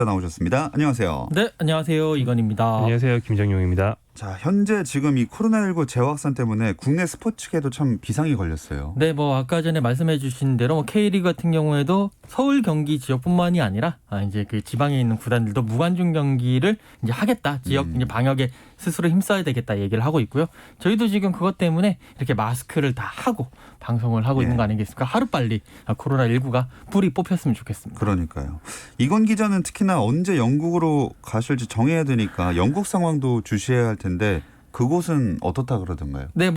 나오셨습니다. 안녕하세요. 네, 안녕하세요. 이건입니다. 안녕하세요. 김정용입니다. 자, 현재 지금 이 코로나19 재확산 때문에 국내 스포츠계도 참 비상이 걸렸어요. 네, 아까 전에 말씀해 주신 대로 K리그 같은 경우에도 서울 경기 지역뿐만이 아니라 이제 그 지방에 있는 구단들도 무관중 경기를 이제 하겠다. 지역 이제 방역에 스스로 힘써야 되겠다 얘기를 하고 있고요. 저희도 지금 그것 때문에 이렇게 마스크를 다 하고 방송을 하고 있는 거 아니겠습니까? 하루빨리 코로나19가 불이 뽑혔으면 좋겠습니다. 그러니까요. 이건 기자는 특히나 언제 영국으로 가실지 정해야 되니까 영국 상황도 주시해야 할 텐데 그곳은 어떻다 그러던가요? 네,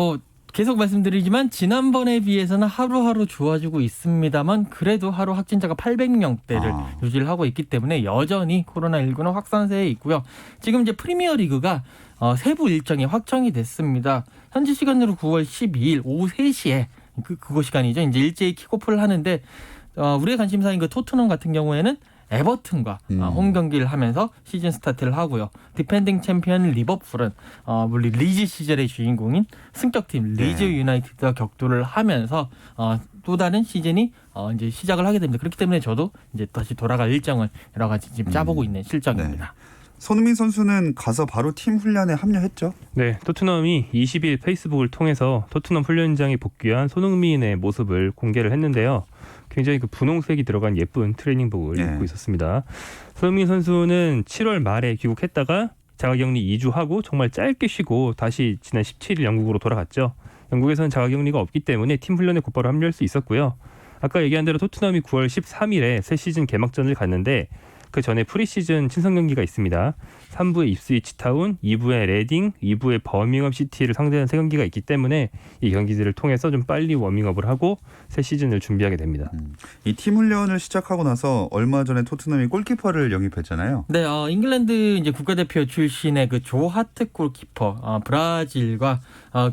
계속 말씀드리지만 지난번에 비해서는 하루하루 좋아지고 있습니다만 그래도 하루 확진자가 800명대를 유지를 하고 있기 때문에 여전히 코로나19는 확산세에 있고요. 지금 이제 프리미어리그가 세부 일정이 확정이 됐습니다. 현지 시간으로 9월 12일 오후 3시에 그거 시간이죠. 이제 일제히 킥오프를 하는데 우리의 관심사인 그 토트넘 같은 경우에는 에버튼과 홈 경기를 하면서 시즌 스타트를 하고요. 디펜딩 챔피언 리버풀은 물론 리즈 시절의 주인공인 승격팀 리즈 유나이티드와 격돌을 하면서 또 다른 시즌이 이제 시작을 하게 됩니다. 그렇기 때문에 저도 이제 다시 돌아갈 일정을 여러 가지 지금 짜보고 있는 실정입니다. 네. 손흥민 선수는 가서 바로 팀 훈련에 합류했죠? 네, 토트넘이 20일 페이스북을 통해서 토트넘 훈련장에 복귀한 손흥민의 모습을 공개를 했는데요. 굉장히 그 분홍색이 들어간 예쁜 트레이닝복을 입고 있었습니다. 손흥민 선수는 7월 말에 귀국했다가 자가격리 2주 하고 정말 짧게 쉬고 다시 지난 17일 영국으로 돌아갔죠. 영국에서는 자가격리가 없기 때문에 팀 훈련에 곧바로 합류할 수 있었고요. 아까 얘기한 대로 토트넘이 9월 13일에 새 시즌 개막전을 갔는데 그 전에 프리시즌 친선 경기가 있습니다. 3부에 입스위치 타운, 2부에 레딩, 2부에 버밍엄 시티를 상대하는 세 경기가 있기 때문에 이 경기들을 통해서 좀 빨리 워밍업을 하고 새 시즌을 준비하게 됩니다. 이 팀 훈련을 시작하고 나서 얼마 전에 토트넘이 골키퍼를 영입했잖아요. 네, 잉글랜드 이제 국가대표 출신의 그 조 하트 골키퍼, 브라질과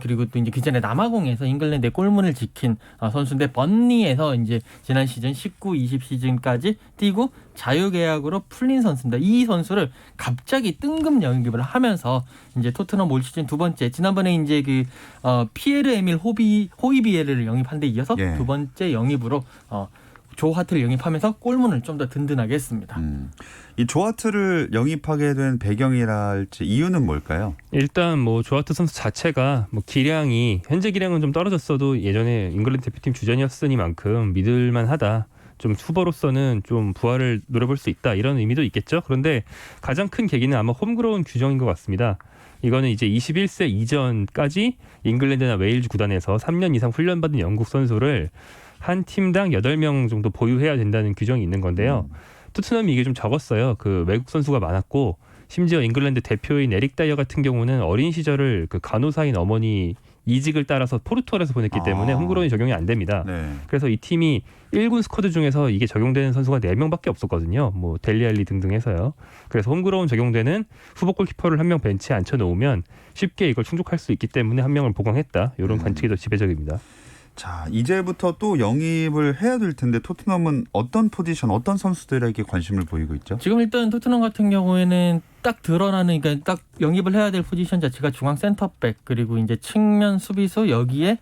그리고 또 이제 그 전에 남아공에서 잉글랜드의 골문을 지킨 선수인데 번리에서 이제 지난 시즌 19-20 시즌까지 뛰고 자유계약으로 풀린 선수입니다. 이 선수를 갑자기 뜬금 영입을 하면서 이제 토트넘 올 시즌 두 번째, 지난번에 이제 그 피에르 에밀 호이비에르를 영입한 데 이어서 두 번째 영입으로 조 하트를 영입하면서 골문을 좀 더 든든하게 했습니다. 이 조하트를 영입하게 된 배경이랄지 이유는 뭘까요? 일단 조하트 선수 자체가 기량이 현재 기량은 좀 떨어졌어도 예전에 잉글랜드 대표팀 주전이었으니만큼 믿을만하다. 좀 후보로서는 좀 부활을 노려볼 수 있다 이런 의미도 있겠죠. 그런데 가장 큰 계기는 아마 홈그라운 규정인 것 같습니다. 이거는 이제 21세 이전까지 잉글랜드나 웨일즈 구단에서 3년 이상 훈련받은 영국 선수를 한 팀당 8명 정도 보유해야 된다는 규정이 있는 건데요. 토트넘이 이게 좀 적었어요. 그 외국 선수가 많았고 심지어 잉글랜드 대표인 에릭 다이어 같은 경우는 어린 시절을 그 간호사인 어머니 이직을 따라서 포르투갈에서 보냈기 때문에 홈그라운이 적용이 안 됩니다. 그래서 이 팀이 1군 스쿼드 중에서 이게 적용되는 선수가 4명밖에 없었거든요. 델리알리 등등 해서요. 그래서 홈그라운 적용되는 후보 골키퍼를 한 명 벤치에 앉혀놓으면 쉽게 이걸 충족할 수 있기 때문에 한 명을 보강했다. 이런 관측이 더 지배적입니다. 자, 이제부터 또 영입을 해야 될 텐데 토트넘은 어떤 포지션, 어떤 선수들에게 관심을 보이고 있죠? 지금 일단 토트넘 같은 경우에는 딱 드러나는, 그러니까 딱 영입을 해야 될 포지션 자체가 중앙 센터백 그리고 이제 측면 수비수 여기에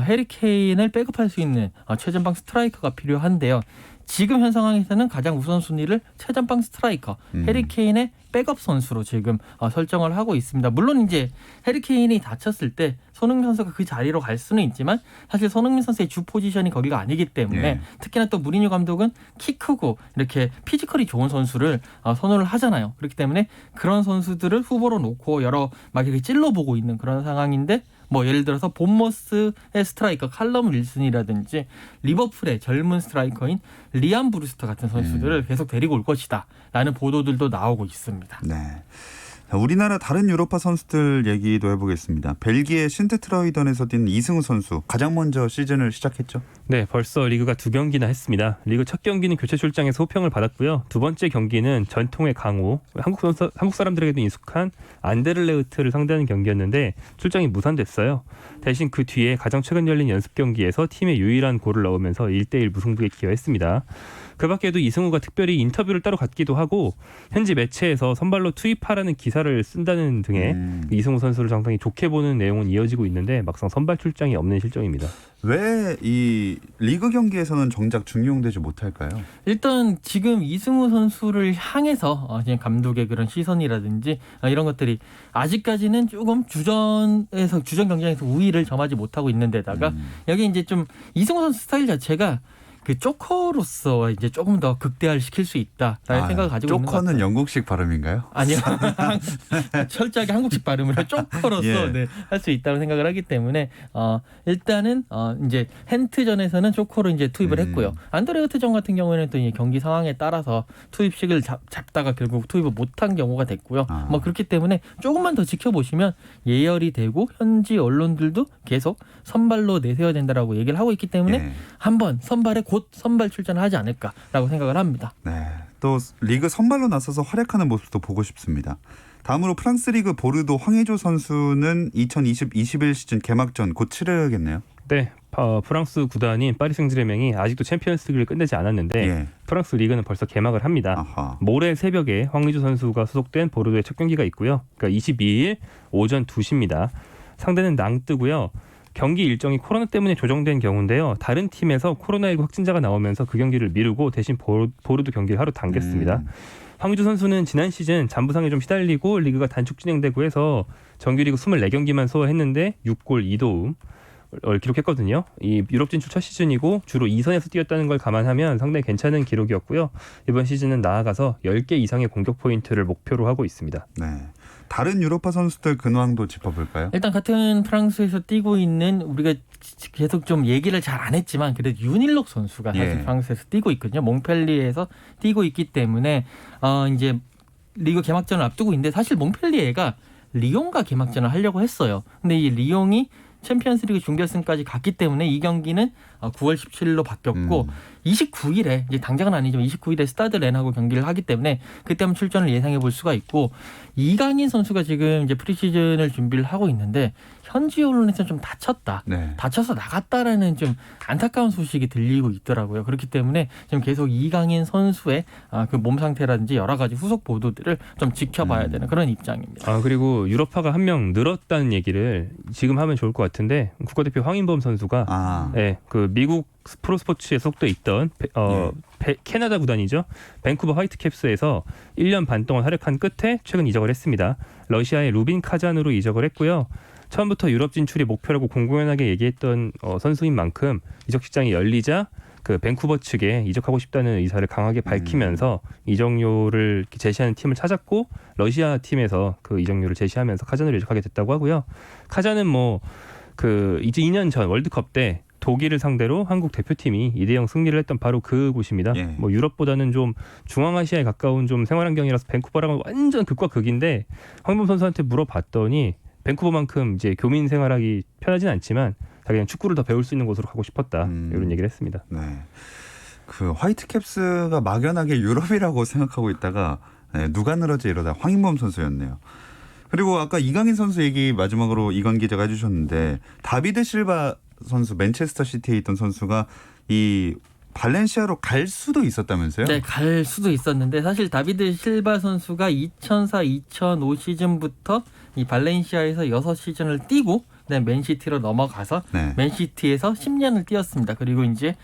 해리 케인을 백업할 수 있는 최전방 스트라이커가 필요한데요. 지금 현 상황에서는 가장 우선순위를 최전방 스트라이커 해리 케인의 백업 선수로 지금 설정을 하고 있습니다. 물론 이제 해리 케인이 다쳤을 때 손흥민 선수가 그 자리로 갈 수는 있지만 사실 손흥민 선수의 주 포지션이 거기가 아니기 때문에 특히나 또 무리뉴 감독은 키 크고 이렇게 피지컬이 좋은 선수를 선호를 하잖아요. 그렇기 때문에 그런 선수들을 후보로 놓고 여러 막 이렇게 찔러보고 있는 그런 상황인데 예를 들어서 본머스의 스트라이커 칼럼 윌슨이라든지 리버풀의 젊은 스트라이커인 리안 브루스터 같은 선수들을 계속 데리고 올 것이다 라는 보도들도 나오고 있습니다. 네. 자, 우리나라 다른 유로파 선수들 얘기도 해보겠습니다. 벨기에 신트트로이던에서 뛴 이승우 선수 가장 먼저 시즌을 시작했죠? 네, 벌써 리그가 2경기나 했습니다. 리그 첫 경기는 교체 출장에서 호평을 받았고요. 두 번째 경기는 전통의 강호, 한국 사람들에게도 익숙한 안데르레흐트를 상대하는 경기였는데 출장이 무산됐어요. 대신 그 뒤에 가장 최근 열린 연습 경기에서 팀의 유일한 골을 넣으면서 1대1 무승부에 기여했습니다. 그 밖에도 이승우가 특별히 인터뷰를 따로 갖기도 하고 현지 매체에서 선발로 투입하라는 기사를 쓴다는 등의 이승우 선수를 상당히 좋게 보는 내용은 이어지고 있는데 막상 선발 출장이 없는 실정입니다. 왜 이 리그 경기에서는 정작 중용되지 못할까요? 일단 지금 이승우 선수를 향해서 지금 감독의 그런 시선이라든지 이런 것들이 아직까지는 조금 주전 경쟁에서 우위를 점하지 못하고 있는 데다가 여기 이제 좀 이승우 선수 스타일 자체가 그 조커로서 이제 조금 더 극대화를 시킬 수 있다라는 생각을 가지고 있는 것 같아요. 조커는 영국식 발음인가요? 아니요. 철저하게 한국식 발음을 조커로서 예. 할 수 있다고 생각을 하기 때문에 일단은 이제 헨트전에서는 조커로 이제 투입을 했고요. 안드레어트전 같은 경우에는 또 이제 경기 상황에 따라서 투입식을 잡다가 결국 투입을 못한 경우가 됐고요. 뭐 그렇기 때문에 조금만 더 지켜보시면 예열이 되고 현지 언론들도 계속 선발로 내세워야 된다라고 얘기를 하고 있기 때문에 예. 한번 선발에 곧 선발 출전을 하지 않을까라고 생각을 합니다. 네. 또 리그 선발로 나서서 활약하는 모습도 보고 싶습니다. 다음으로 프랑스 리그 보르도 황의조 선수는 2020-21 시즌 개막전 곧 치르겠네요. 네, 프랑스 구단인 파리 생제르맹이 아직도 챔피언스리그를 끝내지 않았는데 예. 프랑스 리그는 벌써 개막을 합니다. 아하. 모레 새벽에 황의조 선수가 소속된 보르도의 첫 경기가 있고요. 그러니까 22일 오전 2시입니다. 상대는 낭뜨고요. 경기 일정이 코로나 때문에 조정된 경우인데요. 다른 팀에서 코로나19 확진자가 나오면서 그 경기를 미루고 대신 보르도 경기를 하루 당겼습니다. 황의조 선수는 지난 시즌 잔부상에 좀 시달리고 리그가 단축 진행되고 해서 정규리그 24경기만 소화했는데 6골 2도움을 기록했거든요. 이 유럽 진출 첫 시즌이고 주로 2선에서 뛰었다는 걸 감안하면 상당히 괜찮은 기록이었고요. 이번 시즌은 나아가서 10개 이상의 공격 포인트를 목표로 하고 있습니다. 네. 다른 유로파 선수들 근황도 짚어볼까요? 일단 같은 프랑스에서 뛰고 있는 우리가 계속 좀 얘기를 잘 안 했지만 그래도 윤일록 선수가 사실 예. 프랑스에서 뛰고 있거든요. 몽펠리에에서 뛰고 있기 때문에 이제 리그 개막전을 앞두고 있는데 사실 몽펠리에가 리옹과 개막전을 하려고 했어요. 근데 이 리옹이 챔피언스리그 준결승까지 갔기 때문에 이 경기는 9월 17일로 바뀌었고 29일에 이제 당장은 아니지만 29일에 스타드 렌하고 경기를 하기 때문에 그때 한번 출전을 예상해 볼 수가 있고 이강인 선수가 지금 이제 프리시즌을 준비를 하고 있는데 현지 언론에서는 좀 다쳤다. 네. 다쳐서 나갔다라는 좀 안타까운 소식이 들리고 있더라고요. 그렇기 때문에 지금 계속 이강인 선수의 그 몸 상태라든지 여러 가지 후속 보도들을 좀 지켜봐야 되는 그런 입장입니다. 그리고 유럽파가 한 명 늘었다는 얘기를 지금 하면 좋을 것 같은데 국가대표 황인범 선수가 네, 그 미국 프로스포츠에 속돼 있던 캐나다 구단이죠. 밴쿠버 화이트캡스에서 1년 반 동안 활약한 끝에 최근 이적을 했습니다. 러시아의 루빈 카잔으로 이적을 했고요. 처음부터 유럽 진출이 목표라고 공공연하게 얘기했던 선수인 만큼 이적 시장이 열리자 그 밴쿠버 측에 이적하고 싶다는 의사를 강하게 밝히면서 이적료를 제시하는 팀을 찾았고 러시아 팀에서 그 이적료를 제시하면서 카잔으로 이적하게 됐다고 하고요. 카잔은 이제 2년 전 월드컵 때 독일을 상대로 한국 대표팀이 2대0 승리를 했던 바로 그곳입니다. 예. 유럽보다는 좀 중앙아시아에 가까운 좀 생활 환경이라서 밴쿠버랑은 완전 극과 극인데 황인범 선수한테 물어봤더니 밴쿠버만큼 이제 교민 생활하기 편하진 않지만 자기는 축구를 더 배울 수 있는 곳으로 가고 싶었다. 이런 얘기를 했습니다. 네. 그 화이트캡스가 막연하게 유럽이라고 생각하고 있다가 누가 늘어지 이러다 황인범 선수였네요. 그리고 아까 이강인 선수 얘기 마지막으로 이건 기자가 해주셨는데 다비드 실바 선수 맨체스터 시티에 있던 선수가 이 발렌시아로 갈 수도 있었다면서요? 네, 갈 수도 있었는데 사실 다비드 실바 선수가 2004-2005 시즌부터 이 발렌시아에서 6시즌을 뛰고 그다음에 맨시티로 넘어가서 네. 맨시티에서 10년을 뛰었습니다. 그리고 이제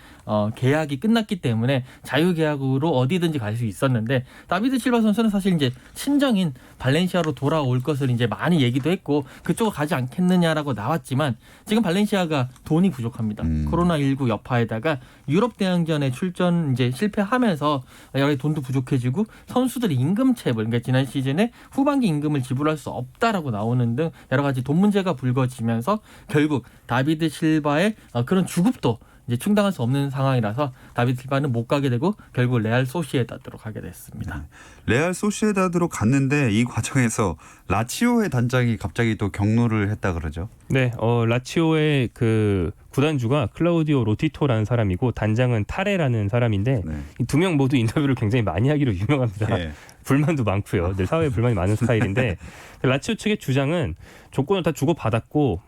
계약이 끝났기 때문에 자유계약으로 어디든지 갈 수 있었는데 다비드 실바 선수는 사실 이제 친정인 발렌시아로 돌아올 것을 이제 많이 얘기도 했고 그쪽으로 가지 않겠느냐라고 나왔지만 지금 발렌시아가 돈이 부족합니다. 코로나19 여파에다가 유럽 대항전에 출전 이제 실패하면서 여러 가지 돈도 부족해지고 선수들이 임금체불 그러니까 지난 시즌에 후반기 임금을 지불할 수 없다라고 나오는 등 여러 가지 돈 문제가 불거지면서 결국 다비드 실바의 그런 주급도 이제 충당할 수 없는 상황이라서 다비드 실바는 못 가게 되고 결국 레알 소시에다드로 가게 됐습니다. 레알 소시에다드로 갔는데 이 과정에서 라치오의 단장이 갑자기 또 경로를 했다 그러죠. 네, 라치오의 그 구단주가 클라우디오 로티토라는 사람이고 단장은 타레라는 사람인데 이 두 명 모두 인터뷰를 굉장히 많이 하기로 유명합니다. 예. 불만도 많고요. 늘 사회에 불만이 많은 스타일인데 라치오 측의 주장은 조건을 다 주고 받았고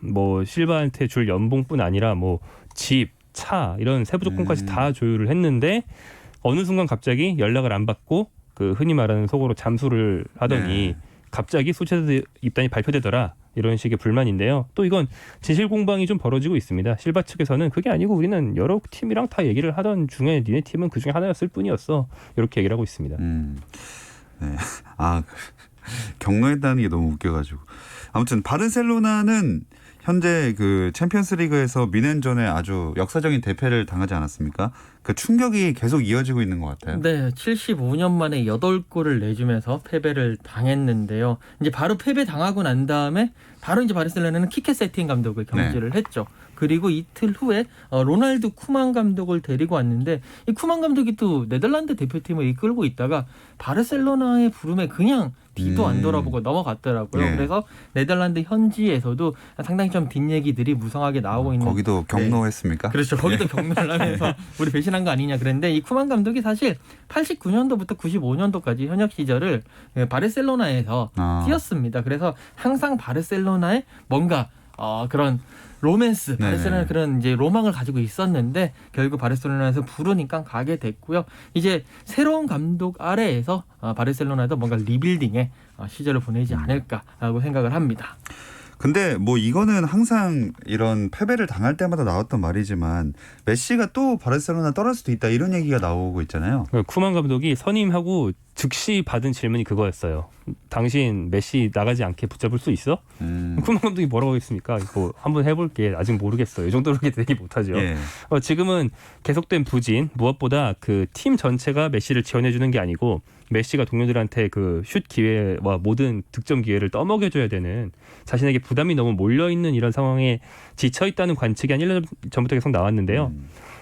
실바한테 줄 연봉뿐 아니라 집, 차 이런 세부 조건까지 다 조율을 했는데 어느 순간 갑자기 연락을 안 받고 그 흔히 말하는 속어로 잠수를 하더니 네. 갑자기 소체드 입단이 발표되더라. 이런 식의 불만인데요. 또 이건 진실 공방이 좀 벌어지고 있습니다. 실바 측에서는 그게 아니고 우리는 여러 팀이랑 다 얘기를 하던 중에 니네 팀은 그 중에 하나였을 뿐이었어. 이렇게 얘기를 하고 있습니다. 네. 아, 경로했다는 게 너무 웃겨가지고. 아무튼 바르셀로나는 현재 그 챔피언스리그에서 미넨전에 아주 역사적인 대패를 당하지 않았습니까? 그 충격이 계속 이어지고 있는 것 같아요. 네, 75년 만에 8골을 내주면서 패배를 당했는데요. 이제 바로 패배 당하고 난 다음에 바로 이제 바르셀로나는 키케 세틴 감독을 경질을 했죠. 그리고 이틀 후에 로날두 쿠만 감독을 데리고 왔는데 이 쿠만 감독이 또 네덜란드 대표팀을 이끌고 있다가 바르셀로나의 부름에 그냥 뒤도 안 돌아보고 넘어갔더라고요. 예. 그래서 네덜란드 현지에서도 상당히 좀 뒷얘기들이 무성하게 나오고 있는. 거기도 경로했습니까? 그렇죠. 거기도 경로를 하면서 우리 배신한 거 아니냐 그랬는데 이 쿠만 감독이 사실 89년도부터 95년도까지 현역 시절을 바르셀로나에서 뛰었습니다. 그래서 항상 바르셀로나에 뭔가 그런 로맨스, 바르셀로나 그런 이제 로망을 가지고 있었는데 결국 바르셀로나에서 부르니까 가게 됐고요. 이제 새로운 감독 아래에서 바르셀로나도 뭔가 리빌딩의 시절을 보내지 않을까라고 생각을 합니다. 근데 뭐 이거는 항상 이런 패배를 당할 때마다 나왔던 말이지만 메시가 또 바르셀로나 떠날 수도 있다 이런 얘기가 나오고 있잖아요. 쿠만 감독이 선임하고 즉시 받은 질문이 그거였어요. 당신 메시 나가지 않게 붙잡을 수 있어? 쿠만 감독이 뭐라고 했습니까? 이거 한번 해볼게. 아직 모르겠어요. 이 정도로밖에 얘기 못하죠. 예. 지금은 계속된 부진, 무엇보다 그 팀 전체가 메시를 지원해주는 게 아니고 메시가 동료들한테 그 슛 기회와 모든 득점 기회를 떠먹여줘야 되는 자신에게 부담이 너무 몰려있는 이런 상황에 지쳐있다는 관측이 한 1년 전부터 계속 나왔는데요.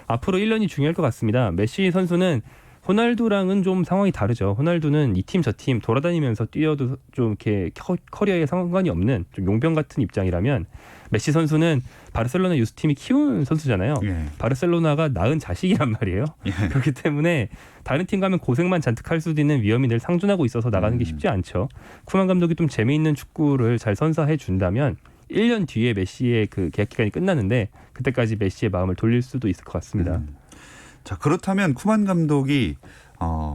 앞으로 1년이 중요할 것 같습니다. 메시 선수는 호날두랑은 좀 상황이 다르죠. 호날두는 이 팀 저 팀 돌아다니면서 뛰어도 좀 이렇게 커리어에 상관이 없는 좀 용병 같은 입장이라면 메시 선수는 바르셀로나 유스팀이 키운 선수잖아요. 예. 바르셀로나가 낳은 자식이란 말이에요. 예. 그렇기 때문에 다른 팀 가면 고생만 잔뜩 할 수도 있는 위험이 늘 상존하고 있어서 나가는 게 쉽지 않죠. 쿠만 감독이 좀 재미있는 축구를 잘 선사해 준다면 1년 뒤에 메시의 그 계약 기간이 끝나는데 그때까지 메시의 마음을 돌릴 수도 있을 것 같습니다. 자, 그렇다면 쿠만 감독이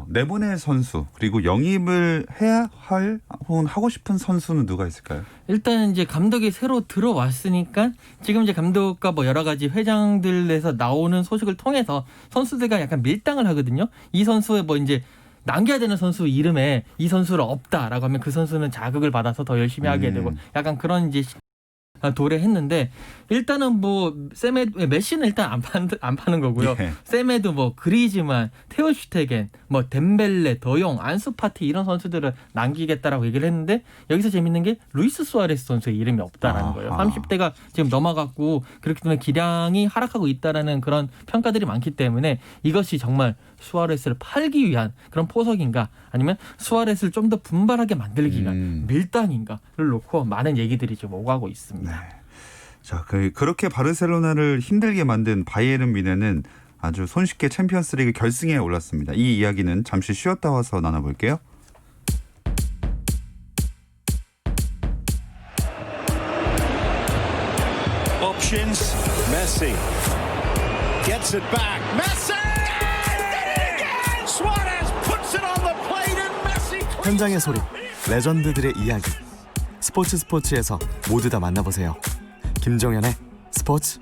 내보낼 선수 그리고 영입을 해야 할 혹은 하고 싶은 선수는 누가 있을까요? 일단 이제 감독이 새로 들어왔으니까 지금 이제 감독과 뭐 여러 가지 회장들에서 나오는 소식을 통해서 선수들과 약간 밀당을 하거든요. 이 선수의 뭐 이제 남겨야 되는 선수 이름에 이 선수를 없다라고 하면 그 선수는 자극을 받아서 더 열심히 하게 되고 약간 그런 이제 도래했는데 일단은 뭐 메시는 일단 안 파는 거고요. 예. 세메도 뭐 그리즈만, 테오 슈테겐, 뭐 덴벨레, 더용, 안수파티 이런 선수들을 남기겠다라고 얘기를 했는데 여기서 재밌는 게 루이스 수아레스 선수의 이름이 없다라는 거예요. 30대가 지금 넘어갔고 그렇기 때문에 기량이 하락하고 있다라는 그런 평가들이 많기 때문에 이것이 정말 수아레스를 팔기 위한 그런 포석인가 아니면 수아레스를 좀 더 분발하게 만들기 위한 밀당인가를 놓고 많은 얘기들이 좀 오가고 있습니다. 네. 자, 그렇게 바르셀로나를 힘들게 만든 바이에른 뮌헨은 아주 손쉽게 챔피언스리그 결승에 올랐습니다. 이 이야기는 잠시 쉬었다 와서 나눠볼게요. Options. Messi gets it back. Messi! Did it again! Suarez puts it on the plate and Messi. 현장의 소리, 레전드들의 이야기. 스포츠에서 모두 다 만나보세요. 김정현의 스포츠.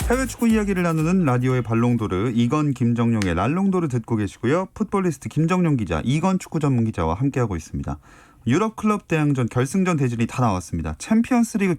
해외 축구 이야기를 나누는 라디오의 발롱도르 이건 김정용의 랄롱도르 듣고 계시고요. 풋볼리스트 김정용 기자, 이건 축구 전문 기자와 함께하고 있습니다. 유럽 클럽 대항전 결승전 대진이 다 나왔습니다. 챔피언스리그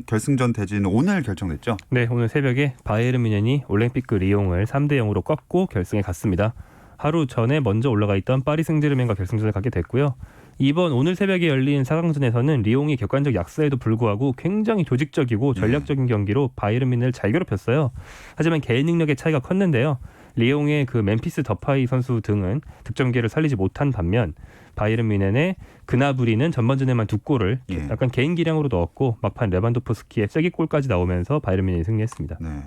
결승전 대진은 오늘 결정됐죠? 네, 오늘 새벽에 바이에른 뮌헨이 올림픽 리옹을 3대0으로 꺾고 결승에 갔습니다. 하루 전에 먼저 올라가 있던 파리 생제르맹과 결승전을 가게 됐고요. 이번 오늘 새벽에 열린 4강전에서는 리옹이 객관적 약세에도 불구하고 굉장히 조직적이고 전략적인 경기로 바이에른 뮌헨을 잘 괴롭혔어요. 하지만 개인 능력의 차이가 컸는데요. 리옹의 그 멤피스 더파이 선수 등은 득점 기회를 살리지 못한 반면 바이에른 뮌헨의 그나브리는 전반전에만 2골을 예. 약간 개인 기량으로 넣었고 막판 레반도프스키의 쐐기골까지 나오면서 바이에른 뮌헨이 승리했습니다. 네.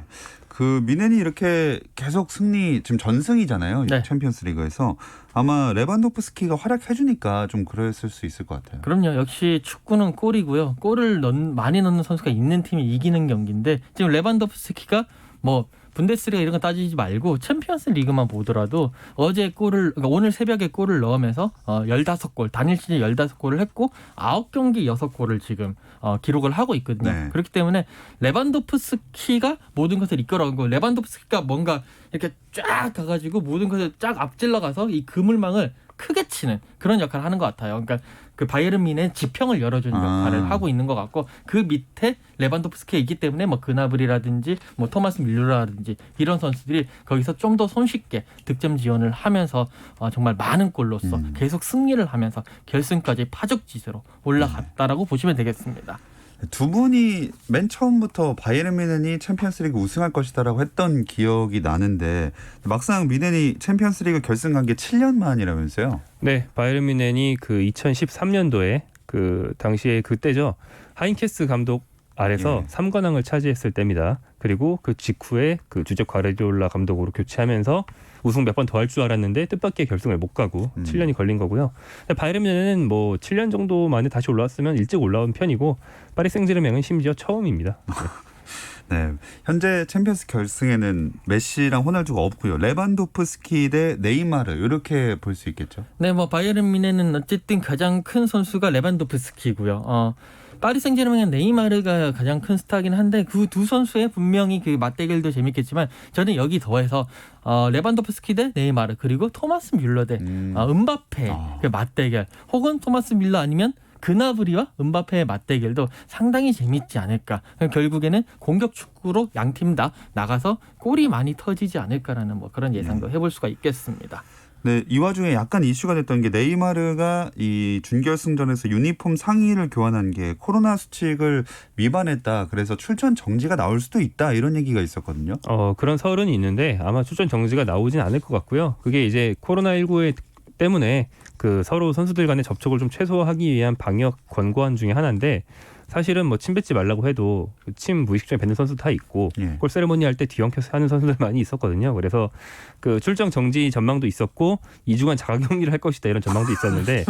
그 미넨이 이렇게 계속 승리 지금 전승이잖아요. 네. 챔피언스리그에서 아마 레반도프스키가 활약해주니까 좀 그랬을 수 있을 것 같아요. 그럼요. 역시 축구는 골이고요. 골을 많이 넣는 선수가 있는 팀이 이기는 경기인데 지금 레반도프스키가 뭐 분데스리가 이런 거 따지지 말고 챔피언스 리그만 보더라도 그러니까 오늘 새벽에 골을 넣으면서 15골, 단일 시즌 15골을 했고 9경기 6골을 지금 기록을 하고 있거든요. 네. 그렇기 때문에 레반도프스키가 모든 것을 이끌어간 거, 레반도프스키가 뭔가 이렇게 쫙 가가지고 모든 것을 쫙 앞질러 가서 이 그물망을 크게 치는 그런 역할을 하는 것 같아요. 그러니까 그 바이에른 뮌헨 지평을 열어주는 역할을 하고 있는 것 같고 그 밑에 레반도프스키가 있기 때문에 뭐 그나브리라든지 뭐 토마스 밀러라든지 이런 선수들이 거기서 좀 더 손쉽게 득점 지원을 하면서 정말 많은 골로서 계속 승리를 하면서 결승까지 파죽지세로 올라갔다라고 보시면 되겠습니다. 두 분이 맨 처음부터 바이에른 뮌헨이 챔피언스리그 우승할 것이다라고 했던 기억이 나는데 막상 뮌헨이 챔피언스리그 결승한 게 7년 만이라면서요? 네, 바이에른 뮌헨이 그 2013년도에 그 당시에 그때죠. 하인케스 감독 아래서 예. 3관왕을 차지했을 때입니다. 그리고 그 직후에 그 주제 과르디올라 감독으로 교체하면서 우승 몇 번 더 할 줄 알았는데 뜻밖의 결승을 못 가고 7년이 걸린 거고요. 바이에른 뮌헨은 뭐 7년 정도 만에 다시 올라왔으면 일찍 올라온 편이고 파리 생제르맹은 심지어 처음입니다. 네, 현재 챔피언스 결승에는 메시랑 호날두가 없고요. 레반도프스키 대 네이마르 이렇게 볼 수 있겠죠. 네, 뭐 바이에른 뮌헨은 어쨌든 가장 큰 선수가 레반도프스키고요. 파리 생제르맹의 네이마르가 가장 큰 스타긴 한데 그 두 선수의 분명히 그 맞대결도 재밌겠지만 저는 여기 더해서 레반도프스키 대 네이마르 그리고 토마스 뮬러 대 음바페 그 맞대결 혹은 토마스 뮬러 아니면 그나브리와 음바페의 맞대결도 상당히 재밌지 않을까. 결국에는 공격 축구로 양 팀 다 나가서 골이 많이 터지지 않을까라는 뭐 그런 예상도 해볼 수가 있겠습니다. 네, 이 와중에 약간 이슈가 됐던 게 네이마르가 이 준결승전에서 유니폼 상의를 교환한 게 코로나 수칙을 위반했다. 그래서 출전 정지가 나올 수도 있다. 이런 얘기가 있었거든요. 그런 설은 있는데 아마 출전 정지가 나오진 않을 것 같고요. 그게 이제 코로나19 때문에 그 서로 선수들 간의 접촉을 좀 최소화하기 위한 방역 권고안 중에 하나인데 사실은 뭐 침 뱉지 말라고 해도 침 무의식적에 뱉는 선수 다 있고 예. 골 세레모니 할 때 뒤엉켜서 하는 선수들 많이 있었거든요. 그래서 그 출정 정지 전망도 있었고 2주간 자가 격리를 할 것이다 이런 전망도 있었는데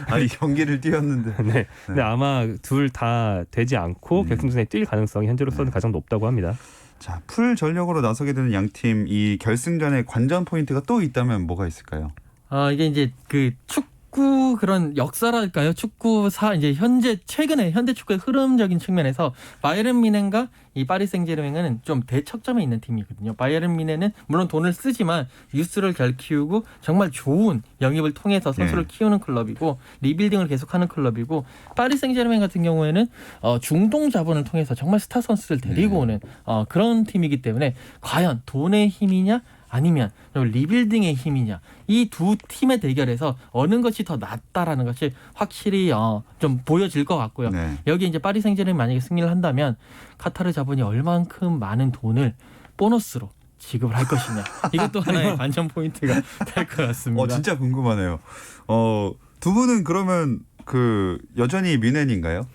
아니 경기를 뛰었는데. 네. 근데 아마 둘 다 되지 않고 결승전에 뛸 가능성이 현재로서는 가장 높다고 합니다. 자, 풀 전력으로 나서게 되는 양 팀 이 결승전에 관전 포인트가 또 있다면 뭐가 있을까요? 이게 이제 그 축구 그런 역사랄까요? 축구사 이제 최근에 현대 축구의 흐름적인 측면에서 바이에른 뮌헨과 이 파리 생제르맹은 좀 대척점에 있는 팀이거든요. 바이에른 뮌헨은 물론 돈을 쓰지만 유스를 잘 키우고 정말 좋은 영입을 통해서 선수를 키우는 클럽이고 리빌딩을 계속하는 클럽이고 파리 생제르맹 같은 경우에는 중동 자본을 통해서 정말 스타 선수들 데리고 오는 그런 팀이기 때문에 과연 돈의 힘이냐 아니면 리빌딩의 힘이냐 이 두 팀의 대결에서 어느 것이 더 낫다라는 것이 확실히 좀 보여질 것 같고요. 네. 여기 이제 파리 생제르맹이 만약에 승리를 한다면 카타르 자본이 얼만큼 많은 돈을 보너스로 지급을 할 것이냐 이것도 하나의 관전 포인트가 될 것 같습니다. 진짜 궁금하네요. 두 분은 그러면 그 여전히 뮌헨인가요?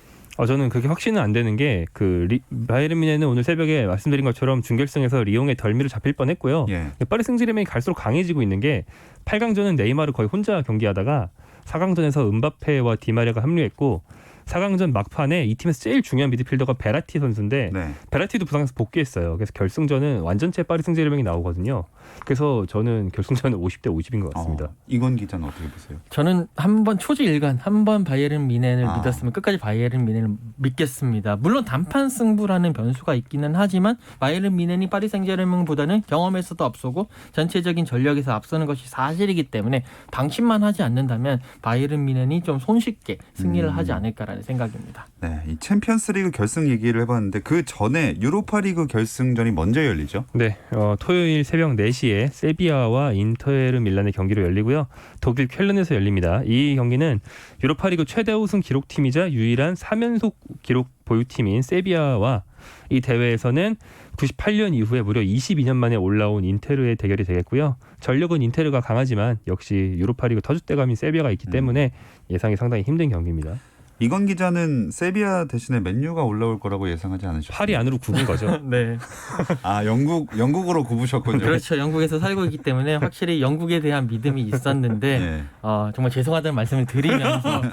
저는 그게 확신은 안 되는 게 그 바이에른 뮌헨은 오늘 새벽에 말씀드린 것처럼 준결승에서 리옹의 덜미를 잡힐 뻔했고요. 예. 파리 생제르맹이 갈수록 강해지고 있는 게 8강전은 네이마르 거의 혼자 경기하다가 4강전에서 음바페와 디마리아가 합류했고 4강전 막판에 이 팀에서 제일 중요한 미드필더가 베라티 선수인데 네. 베라티도 부상해서 복귀했어요. 그래서 결승전은 완전체 파리 생제르맹이 나오거든요. 그래서 저는 결승전은 50대 50인 것 같습니다. 이건 기자는 어떻게 보세요? 저는 한번 초지일관 한번 바이에른 뮌헨을 믿었으면 끝까지 바이에른 뮌헨을 믿겠습니다. 물론 단판 승부라는 변수가 있기는 하지만 바이에른 뮌헨이 파리 생제르맹보다는 경험에서도 앞서고 전체적인 전력에서 앞서는 것이 사실이기 때문에 방심만 하지 않는다면 바이에른 뮌헨이 좀 손쉽게 승리를 하지 않을까라는 생각입니다. 네, 이 챔피언스리그 결승 얘기를 해봤는데 그 전에 유로파리그 결승전이 먼저 열리죠. 네, 토요일 새벽 4시에 세비야와 인터에르 밀란의 경기로 열리고요. 독일 쾰른에서 열립니다. 이 경기는 유로파리그 최대 우승 기록팀이자 유일한 3연속 기록 보유팀인 세비야와 이 대회에서는 98년 이후에 무려 22년 만에 올라온 인테르의 대결이 되겠고요. 전력은 인테르가 강하지만 역시 유로파리그 터줏대감인 세비야가 있기 때문에 예상이 상당히 힘든 경기입니다. 이건 기자는 세비야 대신에 맨유가 올라올 거라고 예상하지 않으셨어요? 팔이 안으로 굽은 거죠. 네. 아 영국으로 굽으셨군요. 그렇죠. 영국에서 살고 있기 때문에 확실히 영국에 대한 믿음이 있었는데 네. 정말 죄송하다는 말씀을 드리면서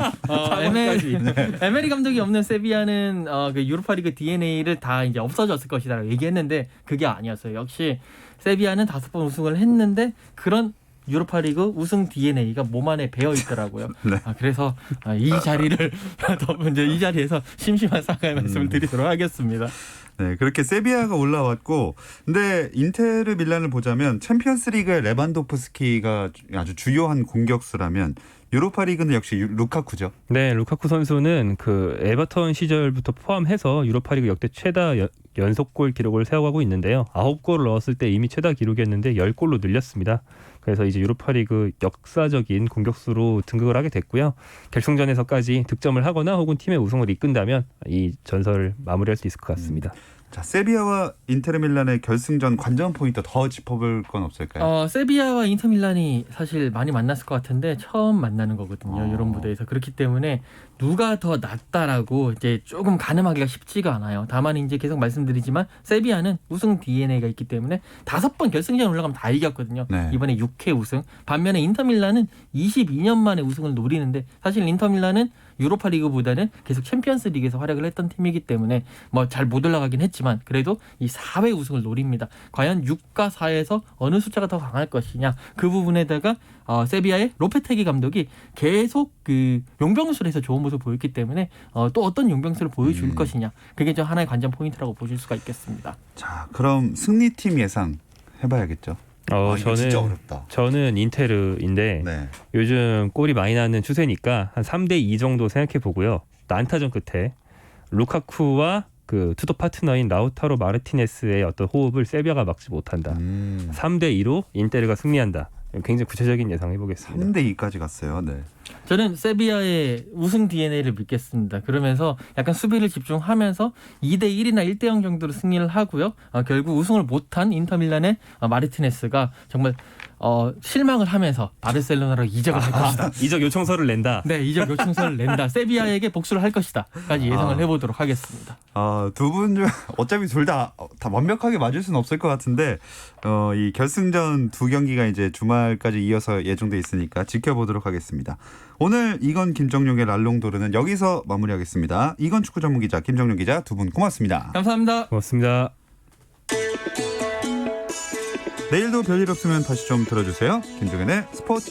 에메리 감독이 없는 세비야는 그 유로파리그 DNA를 다 이제 없어졌을 것이다라고 얘기했는데 그게 아니었어요. 역시 세비야는 5번 우승을 했는데 그런 유로파리그 우승 DNA가 몸 안에 배어 있더라고요. 네. 그래서 이 자리를 이제 이 자리에서 심심한 사과의 말씀을 드리도록 하겠습니다. 네, 그렇게 세비야가 올라왔고, 근데 인테르 밀란을 보자면 챔피언스리그의 레반도프스키가 아주 주요한 공격수라면 유로파리그는 역시 루카쿠죠. 네, 루카쿠 선수는 그 에버턴 시절부터 포함해서 유로파리그 역대 최다 연속골 기록을 세워가고 있는데요. 9골을 넣었을 때 이미 최다 기록이었는데 10골로 늘렸습니다. 그래서 이제 유로파리그 역사적인 공격수로 등극을 하게 됐고요. 결승전에서까지 득점을 하거나 혹은 팀의 우승을 이끈다면 이 전설을 마무리할 수 있을 것 같습니다. 자, 세비야와 인테르 밀란의 결승전 관전 포인트 더 짚어볼 건 없을까요? 세비야와 인터밀란이 사실 많이 만났을 것 같은데 처음 만나는 거거든요. 이런 무대에서. 그렇기 때문에 누가 더 낫다라고 이제 조금 가늠하기가 쉽지가 않아요. 다만 이제 계속 말씀드리지만 세비야는 우승 DNA가 있기 때문에 5번 결승전 올라가면 다 이겼거든요. 네. 이번에 6회 우승. 반면에 인터밀란은 22년 만에 우승을 노리는데 사실 인터밀란은 유로파리그보다는 계속 챔피언스리그에서 활약을 했던 팀이기 때문에 뭐 잘 못 올라가긴 했지만 그래도 이 4회 우승을 노립니다. 과연 6과 4에서 어느 숫자가 더 강할 것이냐 그 부분에다가 세비야의 로페테기 감독이 계속 그 용병술에서 좋은 모습을 보였기 때문에 또 어떤 용병술을 보여줄 것이냐 그게 좀 하나의 관전 포인트라고 보실 수가 있겠습니다. 자, 그럼 승리팀 예상 해봐야겠죠. 이거 진짜 어렵다. 저는 인테르인데 네. 요즘 골이 많이 나는 추세니까 한 3대2 정도 생각해 보고요. 난타전 끝에 루카쿠와 그 투톱 파트너인 라우타로 마르티네스의 어떤 호흡을 세비야가 막지 못한다. 3대2로 인테르가 승리한다. 굉장히 구체적인 예상 해보겠습니다. 3대2까지 갔어요. 네. 저는 세비야의 우승 DNA를 믿겠습니다. 그러면서 약간 수비를 집중하면서 2대1이나 1대0 정도로 승리를 하고요. 결국 우승을 못한 인터밀란의 마르티네스가 정말 실망을 하면서 바르셀로나로 이적을 할 것이다. 이적 요청서를 낸다. 네, 이적 요청서를 낸다. 세비야에게 복수를 할 것이다까지 예상을 해보도록 하겠습니다. 두 분 중 어차피 둘 다 완벽하게 맞을 수는 없을 것 같은데 이 결승전 2경기가 이제 주말까지 이어서 예정돼 있으니까 지켜보도록 하겠습니다. 오늘 이건 김정용의 랄롱도르는 여기서 마무리하겠습니다. 이건 축구 전문 기자 김정용 기자 두 분 고맙습니다. 감사합니다. 고맙습니다. 내일도 별일 없으면 다시 좀 들어주세요. 김종현의 스포츠.